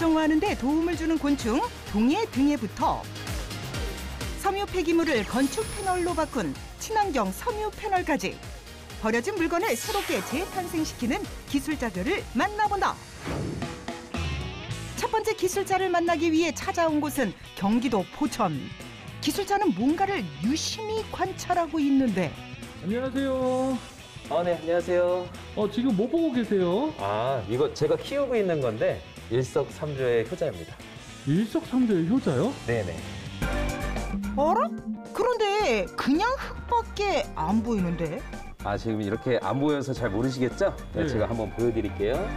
정화하는 데 도움을 주는 곤충 동해등해부터 섬유 폐기물을 건축 패널로 바꾼 친환경 섬유 패널까지 버려진 물건을 새롭게 재탄생시키는 기술자들을 만나본다. 첫 번째 기술자를 만나기 위해 찾아온 곳은 경기도 포천. 기술자는 뭔가를 유심히 관찰하고 있는데. 안녕하세요. 네, 안녕하세요. 지금 뭐 보고 계세요? 이거 제가 키우고 있는 건데 일석삼조의 효자입니다. 일석삼조의 효자요? 네네. 어라? 그런데 그냥 흙밖에 안 보이는데? 지금 이렇게 안 보여서 잘 모르시겠죠? 네, 네. 제가 한번 보여드릴게요.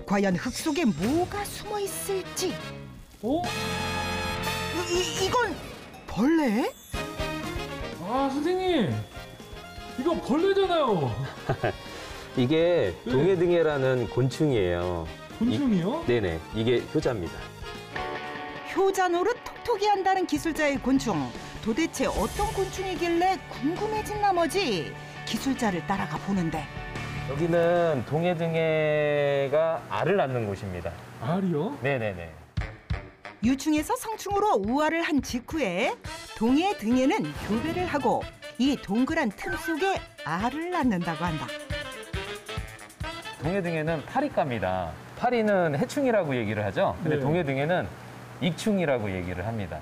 과연 흙 속에 뭐가 숨어 있을지. 이건 벌레? 선생님. 이거 벌레잖아요. 이게 네. 동해등해라는 곤충이에요. 곤충이요? 네네, 이게 효자입니다. 효자 노릇 톡톡이 한다는 기술자의 곤충. 도대체 어떤 곤충이길래 궁금해진 나머지 기술자를 따라가 보는데. 여기는 동해등해가 알을 낳는 곳입니다. 알이요? 네네네. 유충에서 성충으로 우화를 한 직후에 동해등해는 교배를 하고 이 동그란 틈 속에 알을 낳는다고 한다. 동해등해는 파리과입니다. 파리는 해충이라고 얘기를 하죠. 근데 네. 동해등해는 익충이라고 얘기를 합니다.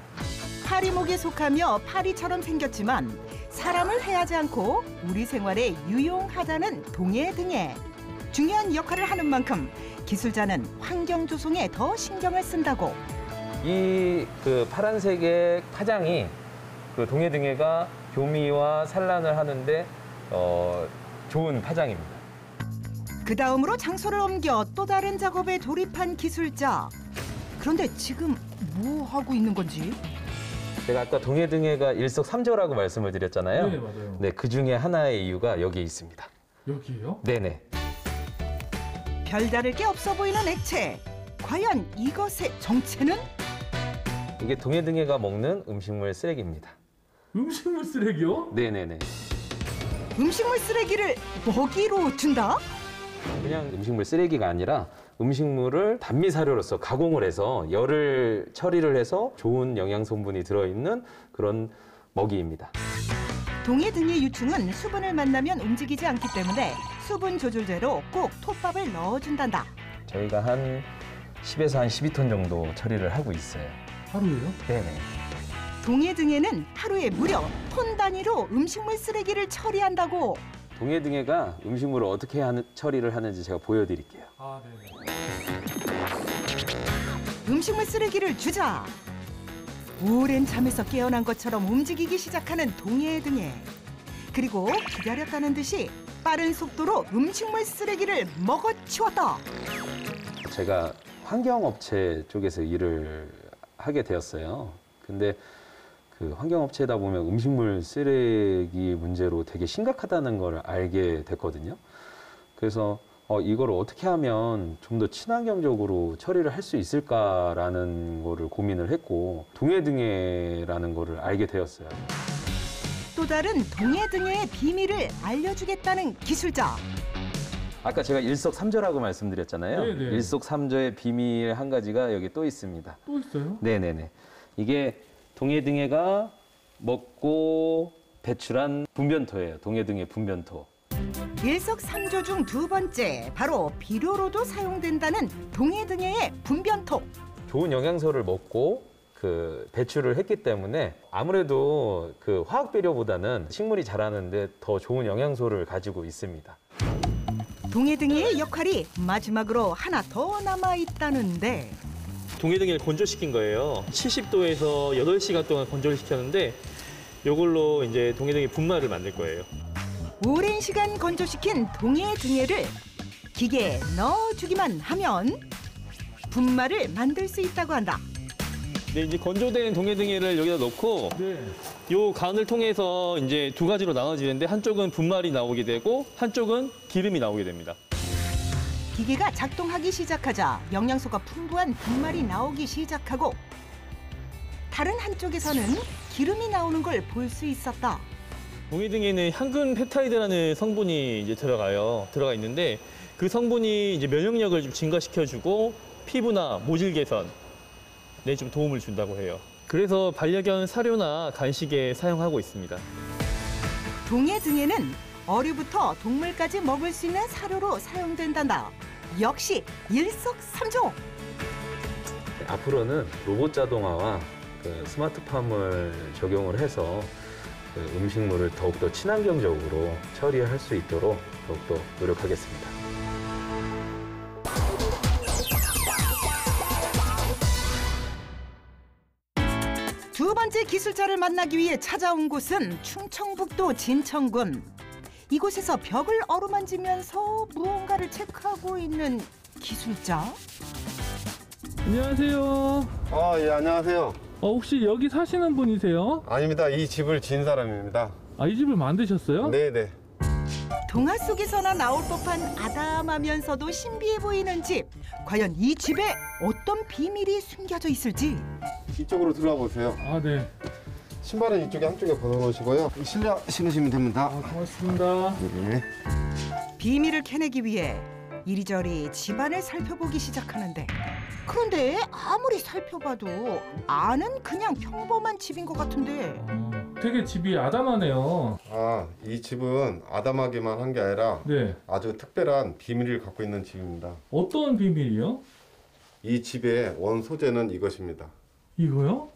파리목에 속하며 파리처럼 생겼지만 사람을 해하지 않고 우리 생활에 유용하다는 동해등해. 중요한 역할을 하는 만큼 기술자는 환경 조성에 더 신경을 쓴다고. 이 파란색의 파장이 그 동해등해가 교미와 산란을 하는데 좋은 파장입니다. 그 다음으로 장소를 옮겨 또 다른 작업에 돌입한 기술자. 그런데 지금 뭐 하고 있는 건지? 제가 아까 동해등해가 일석삼조라고 말씀을 드렸잖아요. 네, 맞아요. 네, 그 중에 하나의 이유가 여기에 있습니다. 여기요? 네네. 별다를 게 없어 보이는 액체. 과연 이것의 정체는? 이게 동해등해가 먹는 음식물 쓰레기입니다. 음식물 쓰레기요? 네네네. 음식물 쓰레기를 먹이로 준다? 그냥 음식물 쓰레기가 아니라 음식물을 단미사료로서 가공을 해서 열을 처리를 해서 좋은 영양성분이 들어있는 그런 먹이입니다. 동해등해 유충은 수분을 만나면 움직이지 않기 때문에 수분 조절제로 꼭 톱밥을 넣어준단다. 저희가 한 10에서 한 12톤 정도 처리를 하고 있어요. 하루에요? 네네. 동해등해는 하루에 무려 톤 단위로 음식물 쓰레기를 처리한다고. 동해등해가 음식물을 어떻게 처리를 하는지 제가 보여드릴게요. 네네. 음식물 쓰레기를 주자. 오랜 잠에서 깨어난 것처럼 움직이기 시작하는 동해등해. 그리고 기다렸다는 듯이 빠른 속도로 음식물 쓰레기를 먹어치웠다. 제가 환경업체 쪽에서 일을 하게 되었어요. 근데 그 환경업체다 보면 음식물 쓰레기 문제로 되게 심각하다는 걸 알게 됐거든요. 그래서 이걸 어떻게 하면 좀 더 친환경적으로 처리를 할 수 있을까라는 거를 고민을 했고 동해등해라는 거를 알게 되었어요. 또 다른 동해등해의 비밀을 알려주겠다는 기술자. 아까 제가 일석삼조라고 말씀드렸잖아요. 네네. 일석삼조의 비밀 한 가지가 여기 또 있습니다. 또 있어요? 네네네. 이게 동해등해가 먹고 배출한 분변토예요. 동해등해 분변토. 일석삼조 중 두 번째, 바로 비료로도 사용된다는 동해등해의 분변토. 좋은 영양소를 먹고 배출을 했기 때문에 아무래도 화학 비료보다는 식물이 자라는데 더 좋은 영양소를 가지고 있습니다. 동해등해의 역할이 마지막으로 하나 더 남아있다는데. 동해등해를 건조시킨 거예요. 70도에서 8시간 동안 건조를 시켰는데 이걸로 이제 동해등해 분말을 만들 거예요. 오랜 시간 건조시킨 동해등해를 기계에 넣어주기만 하면 분말을 만들 수 있다고 한다. 네, 이제 건조된 동해등해를 여기다 넣고 네. 요 간을 통해서 이제 두 가지로 나눠지는데 한쪽은 분말이 나오게 되고 한쪽은 기름이 나오게 됩니다. 기계가 작동하기 시작하자 영양소가 풍부한 분말이 나오기 시작하고 다른 한쪽에서는 기름이 나오는 걸 볼 수 있었다. 동해등해는 향균 펩타이드라는 성분이 이제 들어가 있는데 그 성분이 이제 면역력을 좀 증가시켜주고 피부나 모질 개선에 좀 도움을 준다고 해요. 그래서 반려견 사료나 간식에 사용하고 있습니다. 동해 등에는 어류부터 동물까지 먹을 수 있는 사료로 사용된단다. 역시 일석삼조. 앞으로는 로봇 자동화와 그 스마트팜을 적용을 해서 그 음식물을 더욱더 친환경적으로 처리할 수 있도록 더욱더 노력하겠습니다. 두 번째 기술자를 만나기 위해 찾아온 곳은 충청북도 진천군. 이곳에서 벽을 어루만지면서 무언가를 체크하고 있는 기술자. 안녕하세요. 예, 안녕하세요. 혹시 여기 사시는 분이세요? 아닙니다. 이 집을 지은 사람입니다. 이 집을 만드셨어요? 네네. 동화 속에서나 나올 법한 아담하면서도 신비해 보이는 집. 과연 이 집에 어떤 비밀이 숨겨져 있을지. 이쪽으로 들어와 보세요. 네. 신발은 이쪽에 한쪽에 벗어놓으시고요. 실내 신으시면 됩니다. 고맙습니다. 네. 비밀을 캐내기 위해 이리저리 집안을 살펴보기 시작하는데, 그런데 아무리 살펴봐도 안은 그냥 평범한 집인 것 같은데. 되게 집이 아담하네요. 이 집은 아담하기만 한 게 아니라 네. 아주 특별한 비밀을 갖고 있는 집입니다. 어떤 비밀이요? 이 집의 원 소재는 이것입니다. 이거요?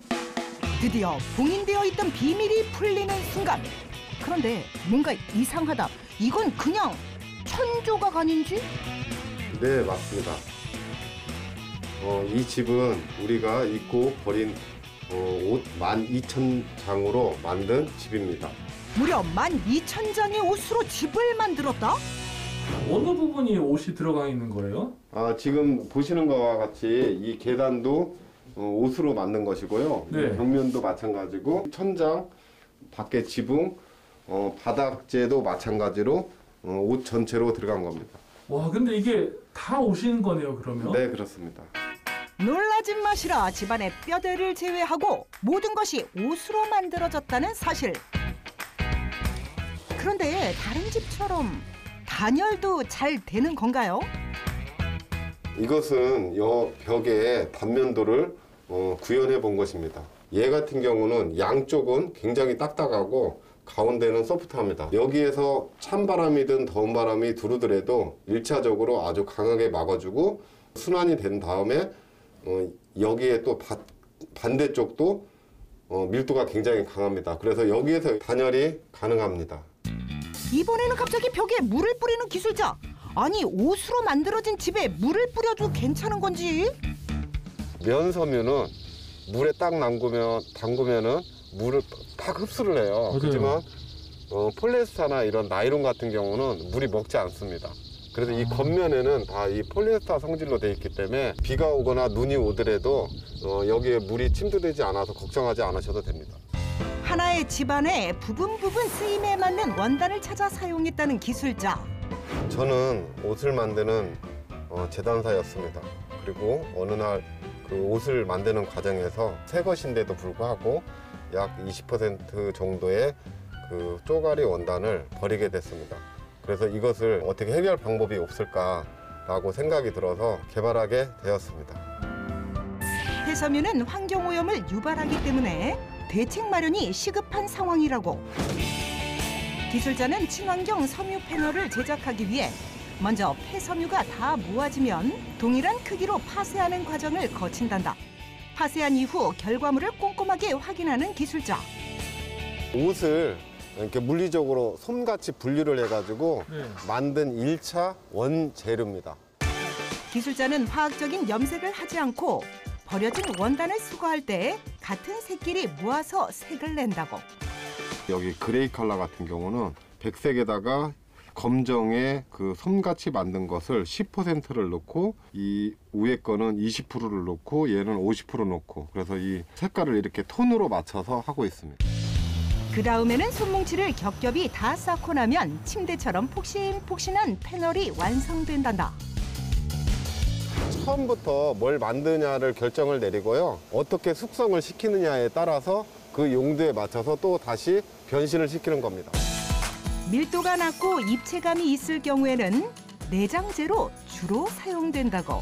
드디어 봉인되어 있던 비밀이 풀리는 순간. 그런데 뭔가 이상하다. 이건 그냥 천조각 아닌지? 네, 맞습니다. 이 집은 우리가 입고 버린 옷 12,000장으로 만든 집입니다. 무려 12,000장의 옷으로 집을 만들었다? 어느 부분이 옷이 들어가 있는 거예요? 지금 보시는 것과 같이 이 계단도 옷으로 만든 것이고요. 네. 벽면도 마찬가지고 천장, 밖에 지붕, 바닥재도 마찬가지로 옷 전체로 들어간 겁니다. 와, 근데 이게 다 옷인 거네요, 그러면? 네, 그렇습니다. 놀라진 마시라. 집안의 뼈대를 제외하고 모든 것이 옷으로 만들어졌다는 사실. 그런데 다른 집처럼 단열도 잘 되는 건가요? 이것은 이 벽의 단면도를 구현해 본 것입니다. 얘 같은 경우는 양쪽은 굉장히 딱딱하고 가운데는 소프트합니다. 여기에서 찬바람이든 더운 바람이 들어오더라도 1차적으로 아주 강하게 막아주고 순환이 된 다음에 여기에 또 반대쪽도 밀도가 굉장히 강합니다. 그래서 여기에서 단열이 가능합니다. 이번에는 갑자기 벽에 물을 뿌리는 기술자. 아니, 옷으로 만들어진 집에 물을 뿌려도 괜찮은 건지? 면섬유는 물에 딱 담그면은 물을 팍 흡수를 해요. 맞아요. 하지만 폴리에스터나 이런 나이론 같은 경우는 물이 먹지 않습니다. 그래서 이 겉면에는 다 이 폴리에스터 성질로 되어 있기 때문에 비가 오거나 눈이 오더라도 여기에 물이 침투되지 않아서 걱정하지 않으셔도 됩니다. 하나의 집안에 부분 쓰임에 맞는 원단을 찾아 사용했다는 기술자. 저는 옷을 만드는 재단사였습니다. 그리고 어느 날 그 옷을 만드는 과정에서 새 것인데도 불구하고 약 20% 정도의 그 쪼가리 원단을 버리게 됐습니다. 그래서 이것을 어떻게 해결할 방법이 없을까라고 생각이 들어서 개발하게 되었습니다. 해섬유는 환경오염을 유발하기 때문에 대책 마련이 시급한 상황이라고. 기술자는 친환경 섬유 패널을 제작하기 위해 먼저 폐섬유가 다 모아지면 동일한 크기로 파쇄하는 과정을 거친단다. 파쇄한 이후 결과물을 꼼꼼하게 확인하는 기술자. 옷을 이렇게 물리적으로 솜같이 분류를 해가지고 네. 만든 1차 원재료입니다. 기술자는 화학적인 염색을 하지 않고 버려진 원단을 수거할 때 같은 색끼리 모아서 색을 낸다고. 여기 그레이 컬러 같은 경우는 백색에다가 검정에 그 솜같이 만든 것을 10%를 넣고 이 위에 거는 20%를 넣고 얘는 50% 넣고 그래서 이 색깔을 이렇게 톤으로 맞춰서 하고 있습니다. 그 다음에는 손뭉치를 겹겹이 다 쌓고 나면 침대처럼 폭신폭신한 패널이 완성된단다. 처음부터 뭘 만드냐를 결정을 내리고요. 어떻게 숙성을 시키느냐에 따라서 그 용도에 맞춰서 또 다시 변신을 시키는 겁니다. 밀도가 낮고 입체감이 있을 경우에는 내장재로 주로 사용된다고.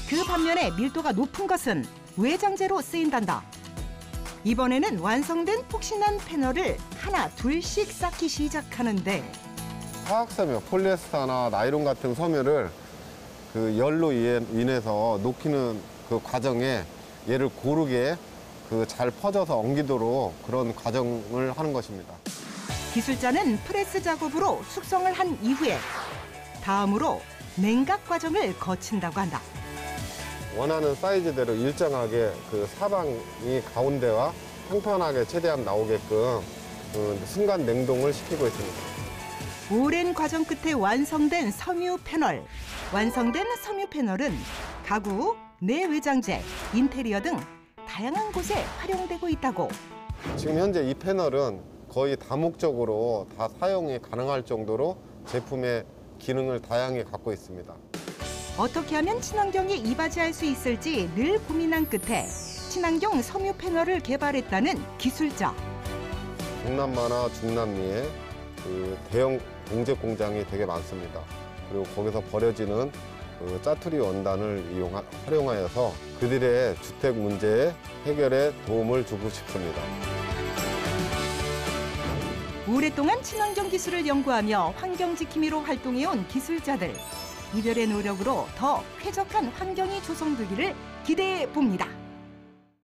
그 반면에 밀도가 높은 것은 외장재로 쓰인단다. 이번에는 완성된 폭신한 패널을 하나 둘씩 쌓기 시작하는데 화학 섬유, 폴리에스터나 나이론 같은 섬유를 그 열로 인해서 녹이는 그 과정에 얘를 고르게 그 잘 퍼져서 엉기도록 그런 과정을 하는 것입니다. 기술자는 프레스 작업으로 숙성을 한 이후에 다음으로 냉각 과정을 거친다고 한다. 원하는 사이즈대로 일정하게 그 사방이 가운데와 평평하게 최대한 나오게끔 그 순간 냉동을 시키고 있습니다. 오랜 과정 끝에 완성된 섬유 패널. 완성된 섬유 패널은 가구, 내외장재, 인테리어 등 다양한 곳에 활용되고 있다고. 지금 현재 이 패널은 거의 다목적으로 다 사용이 가능할 정도로 제품의 기능을 다양히 갖고 있습니다. 어떻게 하면 친환경에 이바지할 수 있을지 늘 고민한 끝에 친환경 섬유 패널을 개발했다는 기술자. 동남아나 중남미에 그 대형 공제 공장이 되게 많습니다. 그리고 거기서 버려지는 그 짜투리 원단을 활용하여서 그들의 주택 문제 해결에 도움을 주고 싶습니다. 오랫동안 친환경 기술을 연구하며 환경 지킴이로 활동해온 기술자들. 이별의 노력으로 더 쾌적한 환경이 조성되기를 기대해 봅니다.